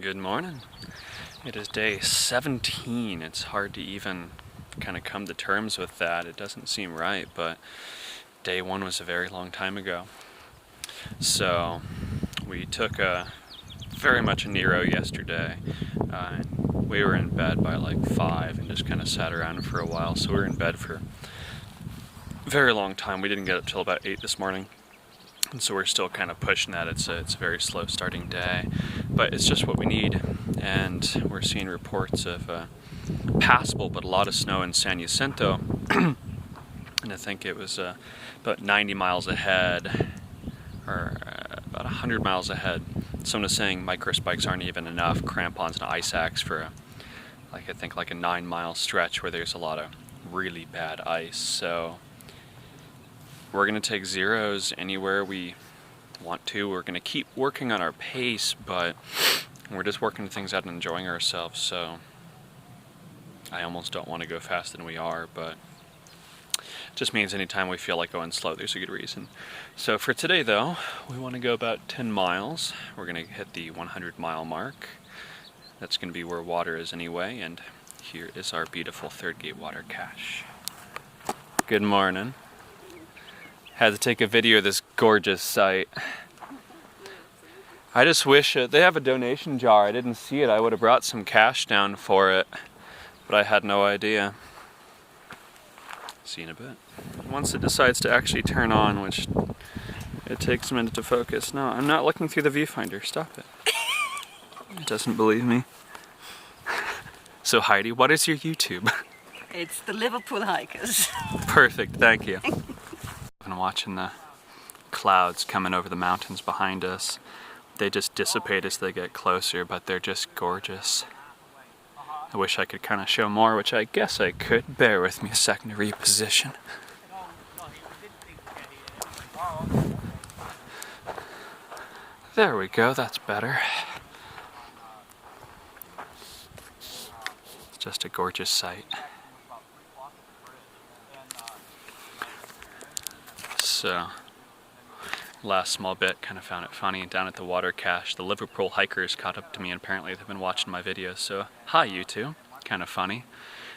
Good morning. It is day 17. It's hard to even kind of come to terms with that. It doesn't seem right, but day 1 was a very long time ago. So we took very much a Nero yesterday. We were in bed by like 5 and just kind of sat around for a while. So we were in bed for a very long time. We didn't get up till about 8 this morning. And so we're still kind of pushing that. It's a very slow starting day, but it's just what we need. And we're seeing reports of passable but a lot of snow in San Jacinto. And I think it was about 90 miles ahead, or about 100 miles ahead. Someone was saying micro spikes aren't even enough, crampons and ice axe for I think a 9-mile stretch where there's a lot of really bad ice. So we're going to take zeros anywhere we want to. We're going to keep working on our pace, but we're just working things out and enjoying ourselves. So I almost don't want to go faster than we are, but it just means anytime we feel like going slow, there's a good reason. So for today, though, we want to go about 10 miles. We're going to hit the 100-mile mark. That's going to be where water is anyway, and here is our beautiful third gate water cache. Good morning. Had to take a video of this gorgeous site. I just wish they have a donation jar. I didn't see it. I would have brought some cash down for it, but I had no idea. See you in a bit. Once it decides to actually turn on, which it takes a minute to focus. No, I'm not looking through the viewfinder. Stop it. It doesn't believe me. So Heidi, what is your YouTube? It's the Liverpool Hikers. Perfect, thank you. I've been watching the clouds coming over the mountains behind us. They just dissipate as they get closer, but they're just gorgeous. I wish I could kind of show more, which I guess I could. Bear with me a second to reposition. There we go, that's better. It's just a gorgeous sight. So, last small bit, kind of found it funny. Down at the water cache, the Liverpool hikers caught up to me, and apparently they've been watching my videos. So, hi you two. Kind of funny.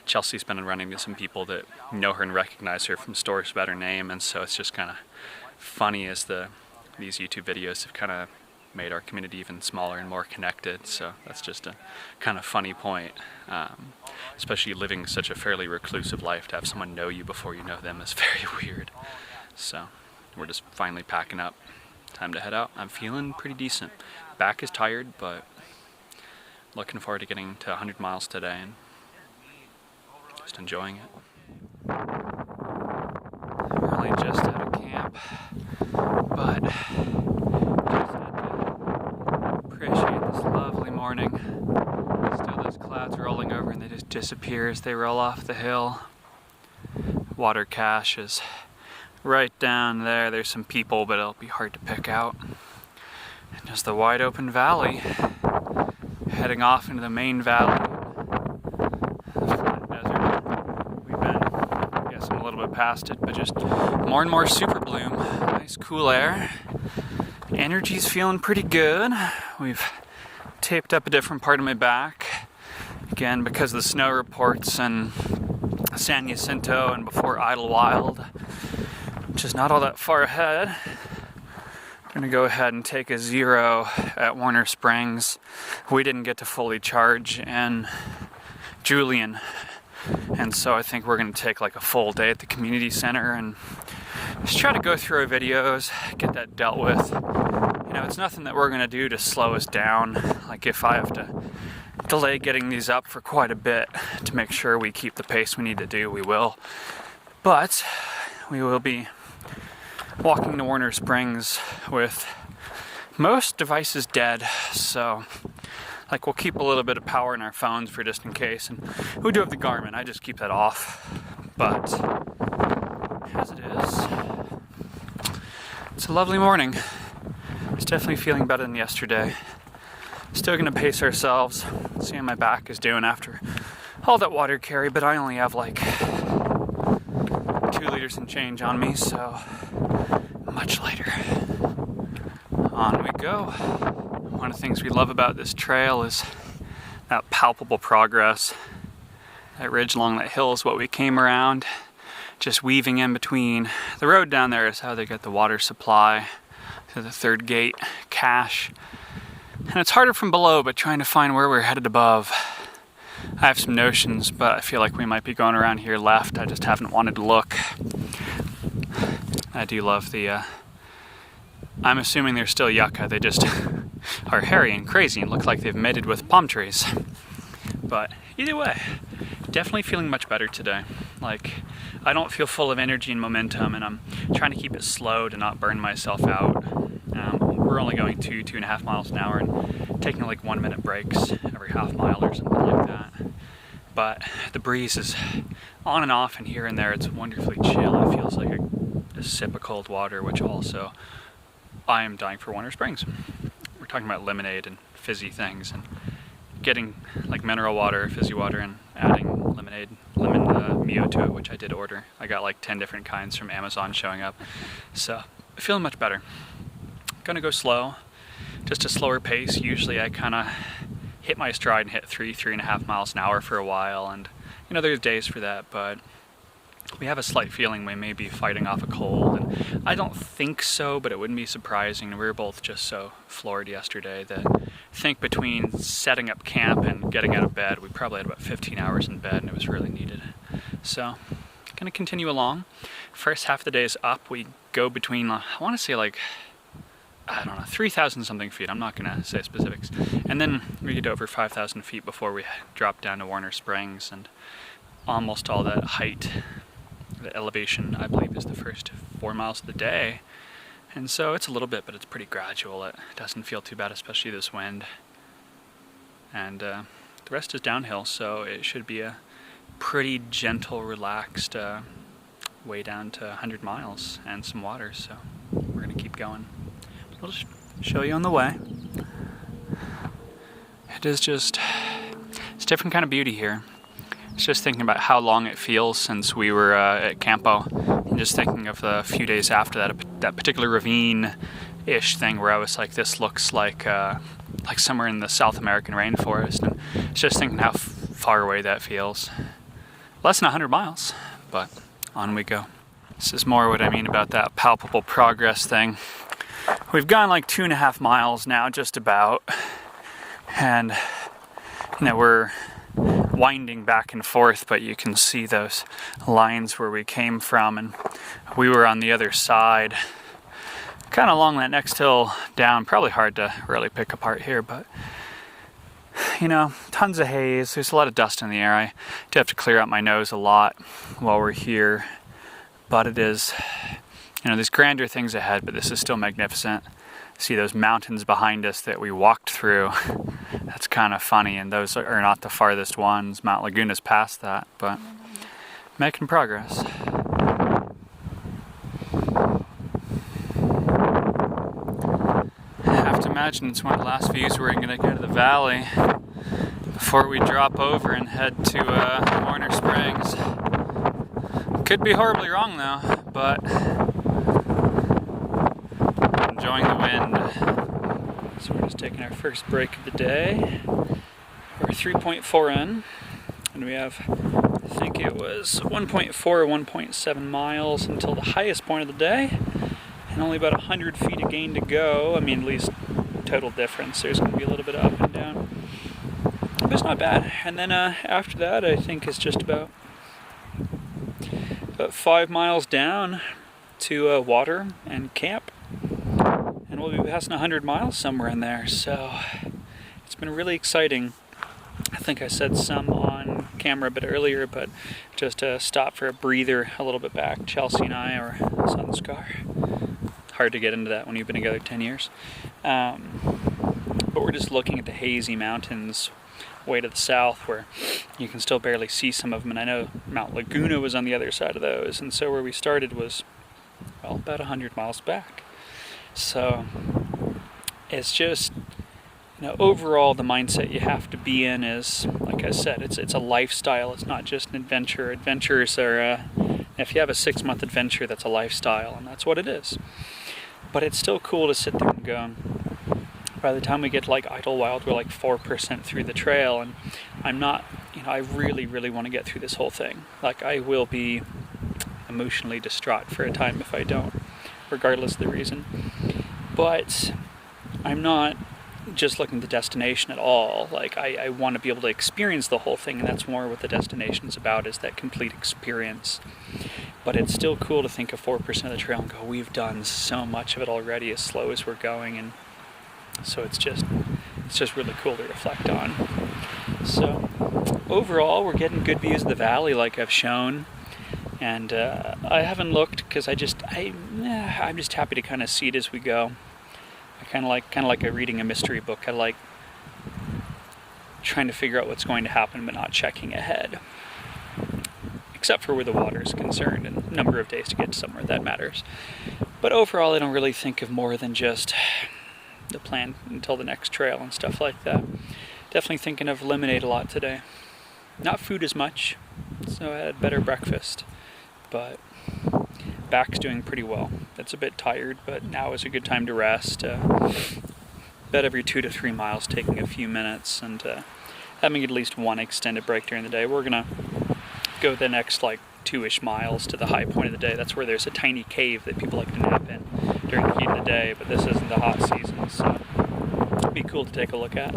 Chelsea's been running into some people that know her and recognize her from stores about her name, and so it's just kind of funny as these YouTube videos have kind of made our community even smaller and more connected. So that's just a kind of funny point. Especially living such a fairly reclusive life, to have someone know you before you know them is very weird. So we're just finally packing up. Time to head out. I'm feeling pretty decent. Back is tired, but looking forward to getting to 100 miles today and just enjoying it. Really just out of camp, but just had to appreciate this lovely morning. Still those clouds rolling over and they just disappear as they roll off the hill. Water cache is right down there. There's some people, but it'll be hard to pick out. And just the wide open valley, heading off into the main valley. The flat desert. We've been, I guess I'm a little bit past it, but just more and more super bloom. Nice cool air. Energy's feeling pretty good. We've taped up a different part of my back. Again, because of the snow reports and San Jacinto and before Idlewild, which is not all that far ahead. I'm going to go ahead and take a zero at Warner Springs. We didn't get to fully charge in Julian, and so I think we're going to take like a full day at the community center and just try to go through our videos, get that dealt with. You know, it's nothing that we're going to do to slow us down. Like if I have to delay getting these up for quite a bit to make sure we keep the pace we need to do, we will. But we will be walking to Warner Springs with most devices dead, so like we'll keep a little bit of power in our phones for just in case, and we do have the Garmin. I just keep that off, but as it is, it's a lovely morning. It's definitely feeling better than yesterday. Still gonna pace ourselves, see how my back is doing after all that water carry, but I only have like 2 liters and change on me, so much lighter. On we go. One of the things we love about this trail is that palpable progress. That ridge along that hill is what we came around, just weaving in between. The road down there is how they get the water supply to the third gate cache. And it's harder from below, but trying to find where we're headed above. I have some notions, but I feel like we might be going around here left. I just haven't wanted to look. I do love the, I'm assuming they're still yucca. They just are hairy and crazy and look like they've mated with palm trees. But either way, definitely feeling much better today. Like, I don't feel full of energy and momentum, and I'm trying to keep it slow to not burn myself out. We're only going 2.5 miles an hour and taking like 1-minute breaks every half mile or something like that. But the breeze is on and off, and here and there it's wonderfully chill. It feels like a sip of cold water, which also I am dying for Warner Springs. We're talking about lemonade and fizzy things, and getting like mineral water, fizzy water, and adding lemon Mio to it, which I did order. I got like 10 different kinds from Amazon showing up. So feeling much better. Gonna go slow, just a slower pace. Usually I kind of hit my stride and hit 3.5 miles an hour for a while, and you know, there's days for that, but we have a slight feeling we may be fighting off a cold, and I don't think so, but it wouldn't be surprising. We were both just so floored yesterday that I think between setting up camp and getting out of bed, we probably had about 15 hours in bed, and it was really needed. So, gonna continue along. First half of the day is up. We go between, I want to say like, I don't know, 3,000 something feet. I'm not gonna say specifics. And then we get over 5,000 feet before we drop down to Warner Springs, and almost all that height, the elevation, I believe, is the first 4 miles of the day. And so it's a little bit, but it's pretty gradual. It doesn't feel too bad, especially this wind. And the rest is downhill, so it should be a pretty gentle, relaxed way down to 100 miles and some water. So we're gonna keep going. I'll just show you on the way. It is just, it's a different kind of beauty here. It's just thinking about how long it feels since we were at Campo, and just thinking of the few days after that particular ravine-ish thing where I was like, this looks like somewhere in the South American rainforest, and it's just thinking how far away that feels. Less than 100 miles, but on we go. This is more what I mean about that palpable progress thing. We've gone like 2.5 miles now, just about, and you know, we're winding back and forth, but you can see those lines where we came from, and we were on the other side, kind of along that next hill down. Probably hard to really pick apart here, but you know, tons of haze. There's a lot of dust in the air. I do have to clear out my nose a lot while we're here, but it is, you know, there's grander things ahead, but this is still magnificent. See those mountains behind us that we walked through. That's kind of funny, and those are not the farthest ones. Mount Laguna's past that, but making progress. I have to imagine it's one of the last views we're going to go to the valley before we drop over and head to Warner Springs. Could be horribly wrong though, but enjoying the wind. So we're just taking our first break of the day. We're 3.4 in, and we have, I think it was 1.4 or 1.7 miles until the highest point of the day, and only about 100 feet of gain to go. I mean, at least total difference. There's going to be a little bit of up and down, but it's not bad. And then after that, I think it's just about 5 miles down to water and camp, and we'll be passing 100 miles somewhere in there. So it's been really exciting. I think I said some on camera a bit earlier, but just to stop for a breather a little bit back. Chelsea and I are Sun's car. Hard to get into that when you've been together 10 years. But we're just looking at the hazy mountains way to the south, where you can still barely see some of them, and I know Mount Laguna was on the other side of those, and so where we started was, well, about 100 miles back. So it's just, you know, overall the mindset you have to be in is, like I said, it's a lifestyle. It's not just an adventure. Adventures are, if you have a 6-month adventure, that's a lifestyle, and that's what it is. But it's still cool to sit there and go, by the time we get to like Idlewild, we're like 4% through the trail, and I'm not, I really, really want to get through this whole thing. Like, I will be emotionally distraught for a time if I don't, regardless of the reason. But I'm not just looking at the destination at all. Like, I want to be able to experience the whole thing, and that's more what the destination is about, is that complete experience. But it's still cool to think of 4% of the trail and go, we've done so much of it already as slow as we're going, and so it's just really cool to reflect on. So overall, we're getting good views of the valley, like I've shown, and I haven't looked because I'm just happy to kind of see it as we go. I kind of like reading a mystery book. I like trying to figure out what's going to happen, but not checking ahead. Except for where the water is concerned and the number of days to get to somewhere that matters. But overall, I don't really think of more than just the plan until the next trail and stuff like that. Definitely thinking of lemonade a lot today. Not food as much, so I had better breakfast. But back's doing pretty well. It's a bit tired, but now is a good time to rest. About every 2 to 3 miles, taking a few minutes, and having at least one extended break during the day. We're gonna go the next like 2-ish miles to the high point of the day. That's where there's a tiny cave that people like to nap in during the heat of the day, but this isn't the hot season, so it'd be cool to take a look at.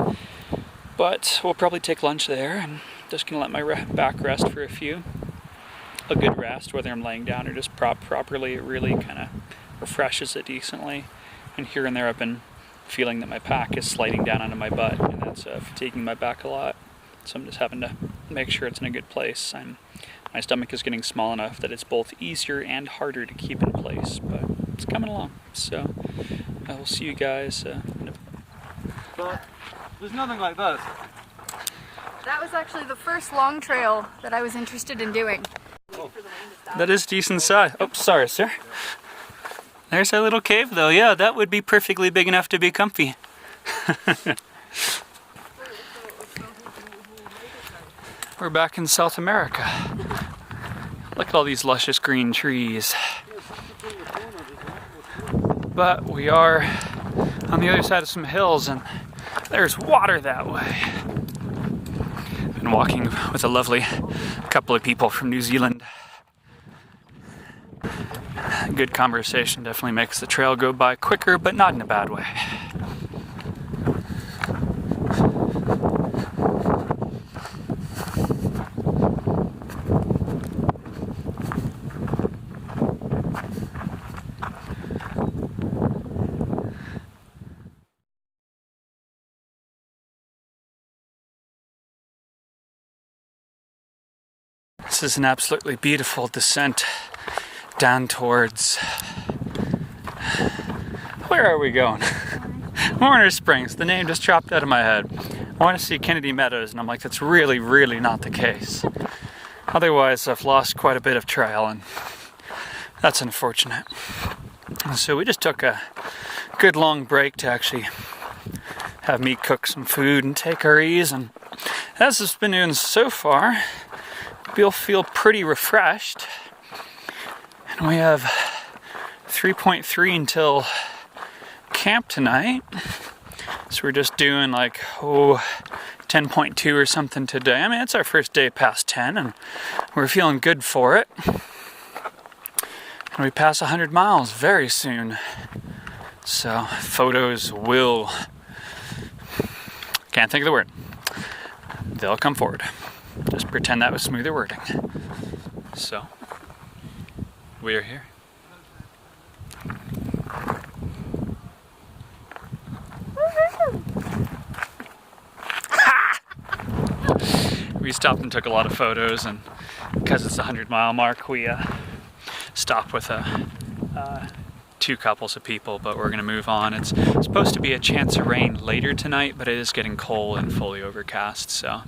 But we'll probably take lunch there, and just gonna let my back rest for a good rest, whether I'm laying down or just propped properly. It really kind of refreshes it decently. And here and there I've been feeling that my pack is sliding down onto my butt, and that's fatiguing my back a lot. So I'm just having to make sure it's in a good place. My stomach is getting small enough that it's both easier and harder to keep in place, but it's coming along. So I will see you guys in a... But there's nothing like this. That was actually the first long trail that I was interested in doing. That is decent size. Oh, sorry, sir. There's our little cave, though. Yeah, that would be perfectly big enough to be comfy. We're back in South America. Look at all these luscious green trees. But we are on the other side of some hills, and there's water that way. Been walking with a lovely couple of people from New Zealand. Good conversation definitely makes the trail go by quicker, but not in a bad way. This is an absolutely beautiful descent down towards... Where are we going? Warner Springs. The name just dropped out of my head. I want to see Kennedy Meadows, and I'm like, that's really, really not the case. Otherwise, I've lost quite a bit of trail, and that's unfortunate. So we just took a good long break to actually have me cook some food and take our ease, and as it's been doing so far, we'll feel pretty refreshed. And we have 3.3 until camp tonight. So we're just doing like 10.2 or something today. I mean, it's our first day past 10, and we're feeling good for it. And we pass 100 miles very soon. So photos will... Can't think of the word. They'll come forward. Just pretend that was smoother wording. So, we are here. We stopped and took a lot of photos, and because it's the 100-mile mark, we stopped with two couples of people, but we're going to move on. It's supposed to be a chance of rain later tonight, but it is getting cold and fully overcast, so...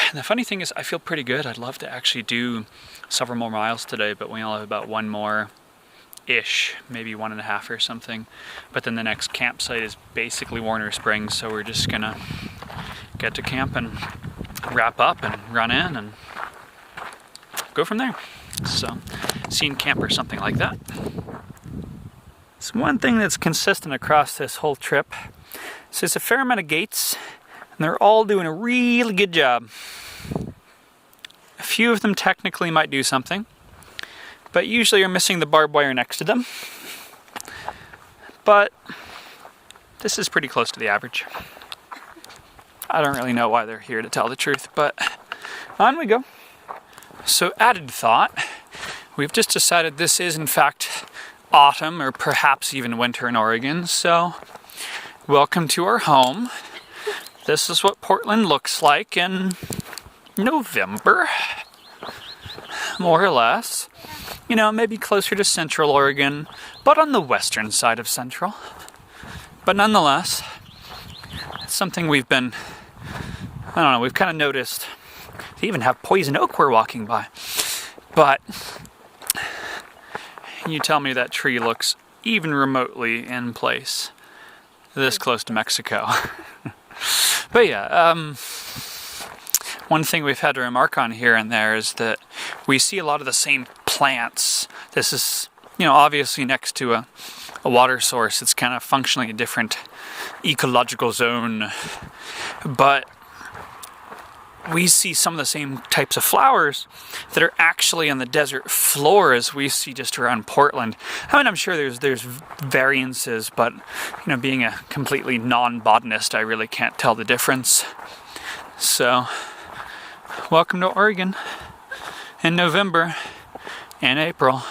And the funny thing is, I feel pretty good. I'd love to actually do several more miles today, but we only have about one more-ish, maybe 1.5 or something. But then the next campsite is basically Warner Springs, so we're just gonna get to camp and wrap up and run in and go from there. So, scene camp or something like that. So one thing that's consistent across this whole trip is there's a fair amount of gates, and they're all doing a really good job. A few of them technically might do something, but usually are missing the barbed wire next to them. But this is pretty close to the average. I don't really know why they're here, to tell the truth, but on we go. So added thought, we've just decided this is in fact autumn or perhaps even winter in Oregon, so welcome to our home. This is what Portland looks like in November, more or less. You know, maybe closer to Central Oregon, but on the western side of Central. But nonetheless, it's something we've been, I don't know, we've kind of noticed. They even have poison oak we're walking by. But you tell me that tree looks even remotely in place this close to Mexico. But yeah, one thing we've had to remark on here and there is that we see a lot of the same plants. This is, you know, obviously next to a water source. It's kind of functionally a different ecological zone. But we see some of the same types of flowers that are actually on the desert floor as we see just around Portland. I mean, I'm sure there's variances, but you know, being a completely non-botanist, I really can't tell the difference. So, welcome to Oregon in November and April.